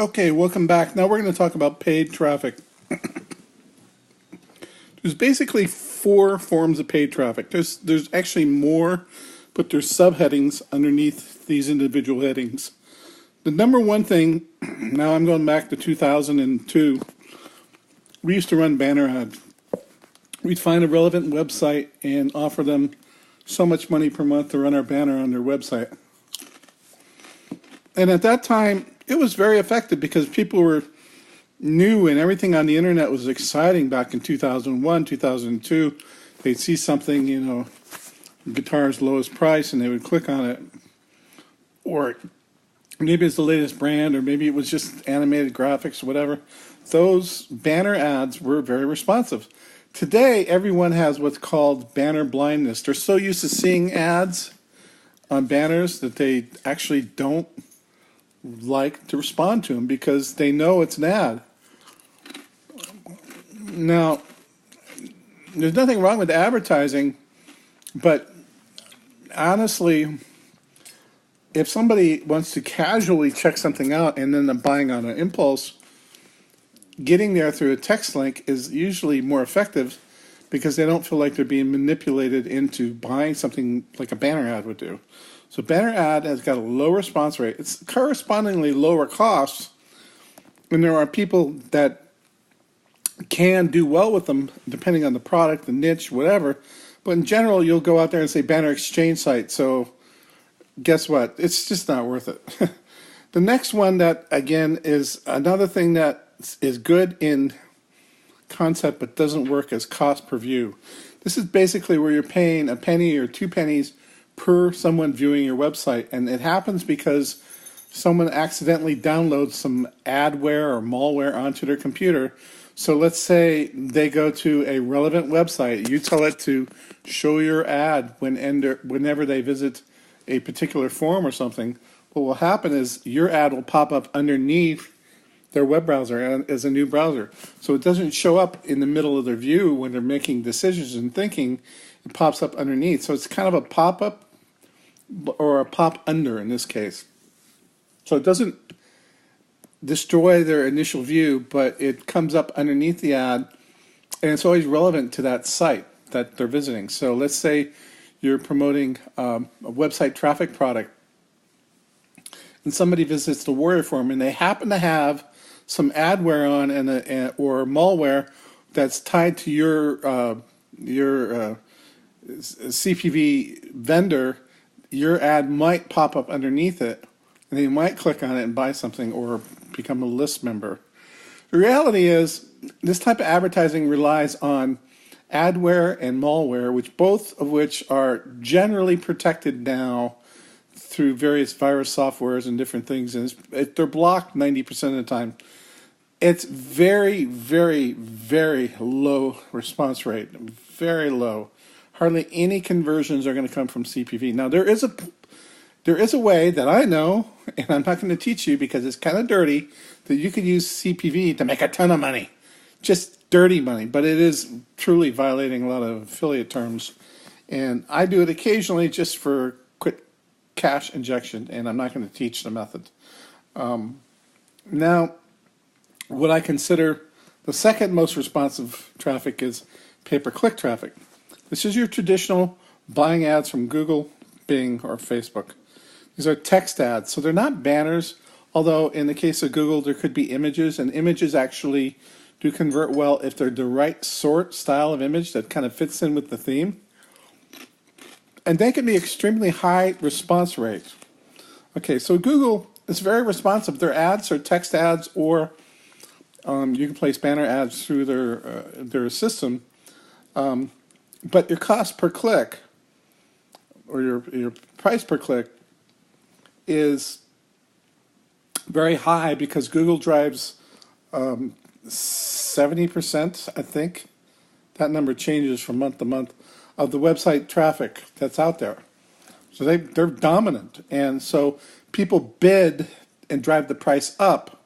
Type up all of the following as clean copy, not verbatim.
Okay, welcome back. Now we're going to talk about paid traffic. There's basically four forms of paid traffic. There's actually more, but there's subheadings underneath these individual headings. The number one thing, now I'm going back to 2002, we used to run banner ads. We'd find a relevant website and offer them so much money per month to run our banner on their website. And at that time, it was very effective because people were new and everything on the internet was exciting back in 2001, 2002. They'd see something, guitar's lowest price, and they would click on it. Or maybe it's the latest brand, or maybe it was just animated graphics, whatever. Those banner ads were very responsive. Today, everyone has what's called banner blindness. They're so used to seeing ads on banners that they actually don't like to respond to them because they know it's an ad. Now, there's nothing wrong with advertising, but honestly, if somebody wants to casually check something out and then they're buying on an impulse, getting there through a text link is usually more effective because they don't feel like they're being manipulated into buying something like a banner ad would do. So banner ad has got a low response rate. It's correspondingly lower costs, and there are people that can do well with them depending on the product, the niche, whatever. But in general, you'll go out there and say banner exchange site. So guess what? It's just not worth it. The next one that, again, is another thing that is good in concept but doesn't work as cost per view. This is basically where you're paying a penny or 2 pennies per someone viewing your website, and it happens because someone accidentally downloads some adware or malware onto their computer. So let's say they go to a relevant website. You tell it to show your ad whenever they visit a particular forum or something. What will happen is your ad will pop up underneath their web browser as a new browser. So it doesn't show up in the middle of their view when they're making decisions and thinking. It pops up underneath. So it's kind of a pop-up or a pop under in this case. So it doesn't destroy their initial view, but it comes up underneath the ad, and it's always relevant to that site that they're visiting. So let's say you're promoting a website traffic product, and somebody visits the Warrior Forum, and they happen to have some adware on or malware that's tied to your CPV vendor. Your ad might pop up underneath it, and you might click on it and buy something or become a list member. The reality is, this type of advertising relies on adware and malware, both of which are generally protected now through various virus softwares and different things, and they're blocked 90% of the time. It's very, very, very low response rate, very low. Hardly any conversions are going to come from CPV. Now, there is a way that I know, and I'm not going to teach you because it's kind of dirty, that you could use CPV to make a ton of money. Just dirty money, but it is truly violating a lot of affiliate terms. And I do it occasionally just for quick cash injection, and I'm not going to teach the method. Now, what I consider the second most responsive traffic is pay-per-click traffic. This is your traditional buying ads from Google, Bing, or Facebook. These are text ads, so they're not banners, although in the case of Google, there could be images, and images actually do convert well if they're the right style of image that kind of fits in with the theme. And they can be extremely high response rate. Okay, so Google is very responsive. Their ads are text ads, or you can place banner ads through their system. But your cost per click, or your price per click, is very high because Google drives 70%, I think. That number changes from month to month, of the website traffic that's out there. So they're dominant. And so people bid and drive the price up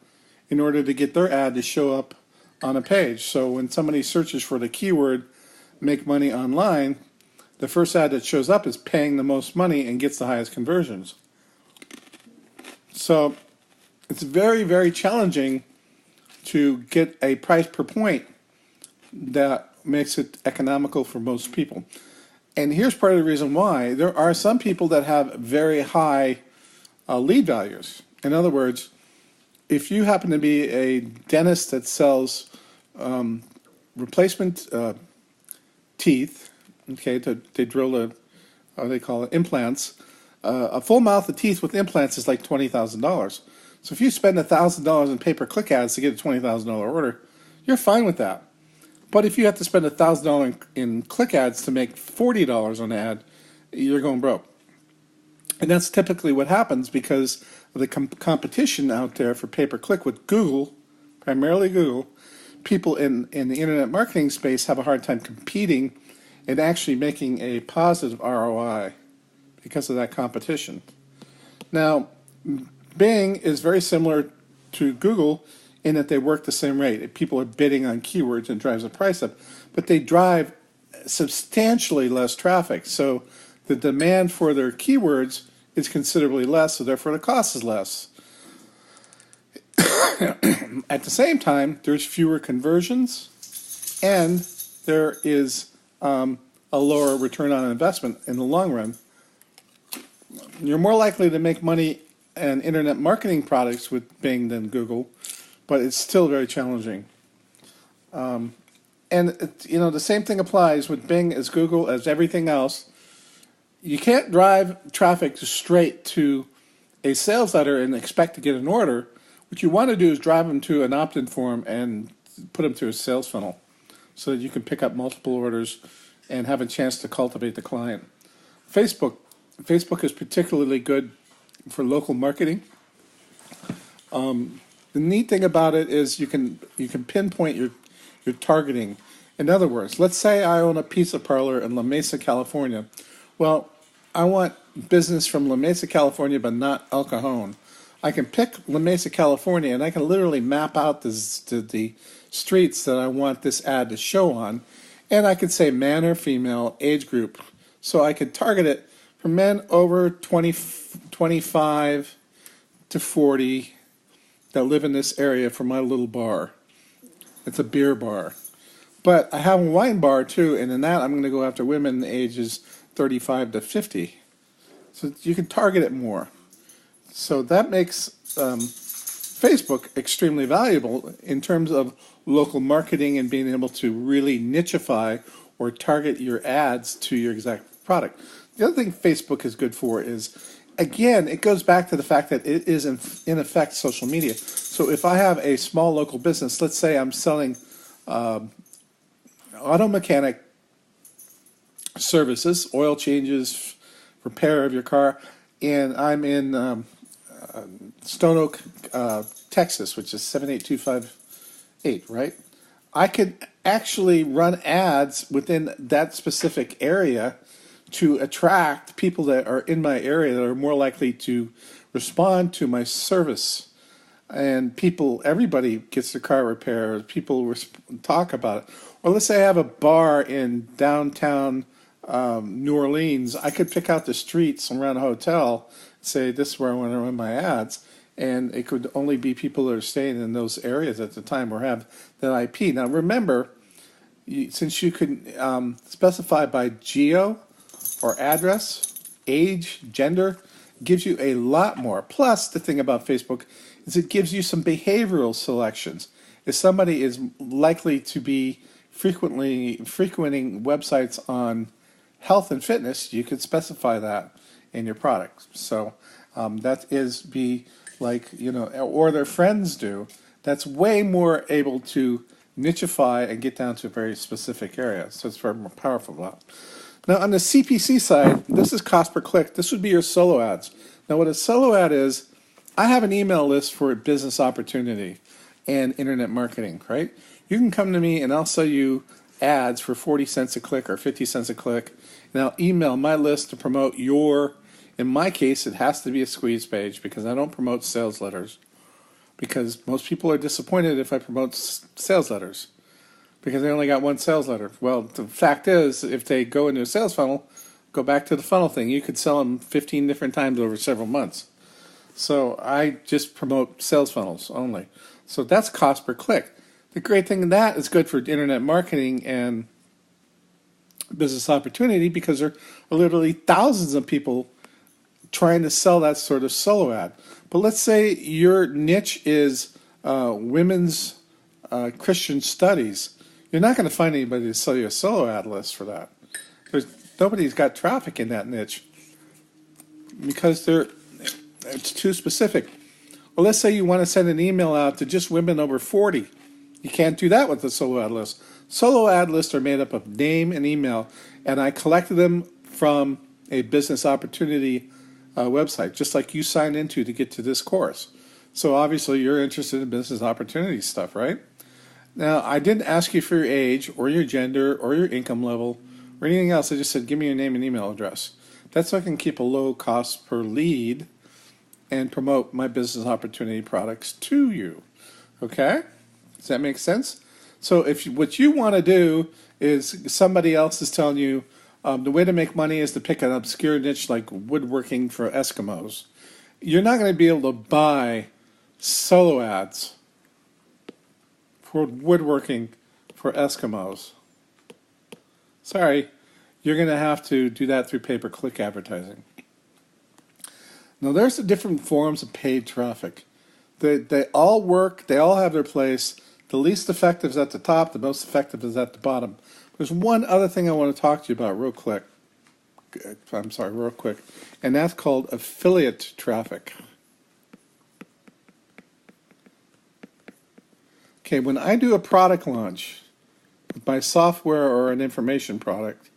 in order to get their ad to show up on a page. So when somebody searches for the keyword make money online, the first ad that shows up is paying the most money and gets the highest conversions. So it's very, very challenging to get a price per point that makes it economical for most people. And here's part of the reason why. There are some people that have very high lead values. In other words, if you happen to be a dentist that sells replacement teeth, okay, they drill how they call it, implants, a full mouth of teeth with implants is like $20,000. So if you spend $1,000 in pay-per-click ads to get a $20,000 order, you're fine with that. But if you have to spend $1,000 in click ads to make $40 on an ad, you're going broke. And that's typically what happens because of the competition out there for pay-per-click with Google, primarily Google. People in the internet marketing space have a hard time competing and actually making a positive ROI because of that competition. Now, Bing is very similar to Google in that they work the same rate. People are bidding on keywords and drives the price up, but they drive substantially less traffic. So the demand for their keywords is considerably less, so therefore the cost is less. At the same time, there's fewer conversions, and there is a lower return on investment in the long run. You're more likely to make money in internet marketing products with Bing than Google, but it's still very challenging. And the same thing applies with Bing as Google as everything else. You can't drive traffic straight to a sales letter and expect to get an order. What you want to do is drive them to an opt-in form and put them through a sales funnel so that you can pick up multiple orders and have a chance to cultivate the client. Facebook is particularly good for local marketing. The neat thing about it is you can pinpoint your targeting. In other words, let's say I own a pizza parlor in La Mesa, California. Well, I want business from La Mesa, California, but not El Cajon. I can pick La Mesa, California, and I can literally map out the streets that I want this ad to show on. And I could say man or female, age group. So I could target it for men over 25 to 40 that live in this area for my little bar. It's a beer bar. But I have a wine bar too, and in that I'm going to go after women ages 35 to 50. So you can target it more. So that makes Facebook extremely valuable in terms of local marketing and being able to really nicheify or target your ads to your exact product. The other thing Facebook is good for is, again, it goes back to the fact that it is in effect social media. So if I have a small local business, let's say I'm selling auto mechanic services, oil changes, repair of your car, and I'm in Stone Oak, Texas, which is 78258, right? I could actually run ads within that specific area to attract people that are in my area that are more likely to respond to my service. And everybody gets their car repaired. People talk about it. Or let's say I have a bar in downtown New Orleans. I could pick out the streets around a hotel, say this is where I want to run my ads, and it could only be people that are staying in those areas at the time or have that IP. Now remember, since you can specify by geo or address, age, gender, gives you a lot more. Plus, the thing about Facebook is it gives you some behavioral selections. If somebody is likely to be frequenting websites on health and fitness, you could specify that in your product. So that is or their friends do. That's way more able to nicheify and get down to a very specific area. So it's very more powerful. Now on the CPC side, this is cost per click. This would be your solo ads. Now what a solo ad is, I have an email list for business opportunity and internet marketing, right? You can come to me and I'll sell you ads for 40 cents a click or 50 cents a click. And I'll email my list to promote in my case, it has to be a squeeze page because I don't promote sales letters. Because most people are disappointed if I promote sales letters because they only got one sales letter. Well, the fact is, if they go into a sales funnel, go back to the funnel thing. You could sell them 15 different times over several months. So I just promote sales funnels only. So that's cost per click. The great thing in that is good for internet marketing and business opportunity because there are literally thousands of people trying to sell that sort of solo ad. But let's say your niche is women's Christian studies. You're not going to find anybody to sell you a solo ad list for that. Nobody's got traffic in that niche because it's too specific. Well, let's say you want to send an email out to just women over 40. You can't do that with a solo ad list. Solo ad lists are made up of name and email, and I collected them from a business opportunity website, just like you signed into to get to this course. So obviously you're interested in business opportunity stuff, right? Now, I didn't ask you for your age or your gender or your income level or anything else. I just said, give me your name and email address. That's so I can keep a low cost per lead and promote my business opportunity products to you. Okay? Does that make sense? So if what you want to do is somebody else is telling you the way to make money is to pick an obscure niche like woodworking for Eskimos, you're not going to be able to buy solo ads for woodworking for Eskimos. Sorry, you're going to have to do that through pay-per-click advertising. Now, there's the different forms of paid traffic. They all work. They all have their place. The least effective is at the top. The most effective is at the bottom. There's one other thing I want to talk to you about real quick. And that's called affiliate traffic. Okay, when I do a product launch with my software or an information product,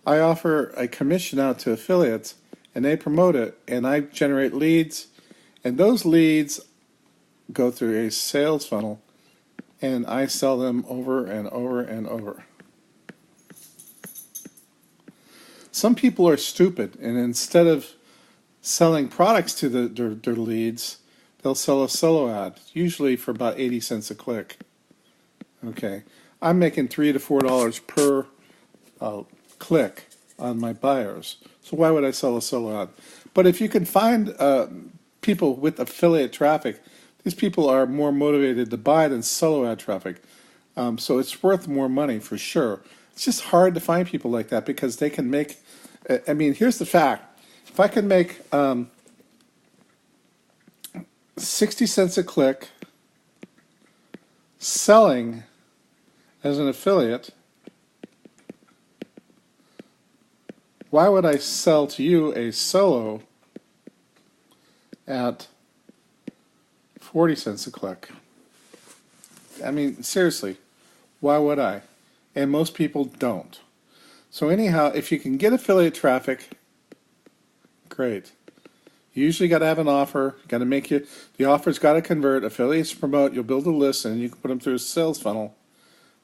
I offer a commission out to affiliates, and they promote it, and I generate leads, and those leads go through a sales funnel, and I sell them over and over and over. Some people are stupid, and instead of selling products to their leads, they'll sell a solo ad, usually for about 80 cents a click. Okay, I'm making $3 to $4 per click on my buyers. So why would I sell a solo ad? But if you can find people with affiliate traffic, these people are more motivated to buy than solo ad traffic. So it's worth more money for sure. It's just hard to find people like that because they can make, I mean, here's the fact. If I can make 60 cents a click selling as an affiliate, why would I sell to you a solo at 40 cents a click? I mean, seriously, why would I? And most people don't. So anyhow, if you can get affiliate traffic, great. You usually got to have an offer. Got to make you. The offer's got to convert. Affiliates promote. You'll build a list, and you can put them through a sales funnel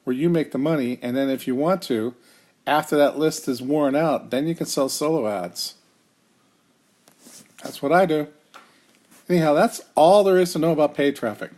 where you make the money. And then, if you want to, after that list is worn out, then you can sell solo ads. That's what I do. Anyhow, that's all there is to know about paid traffic.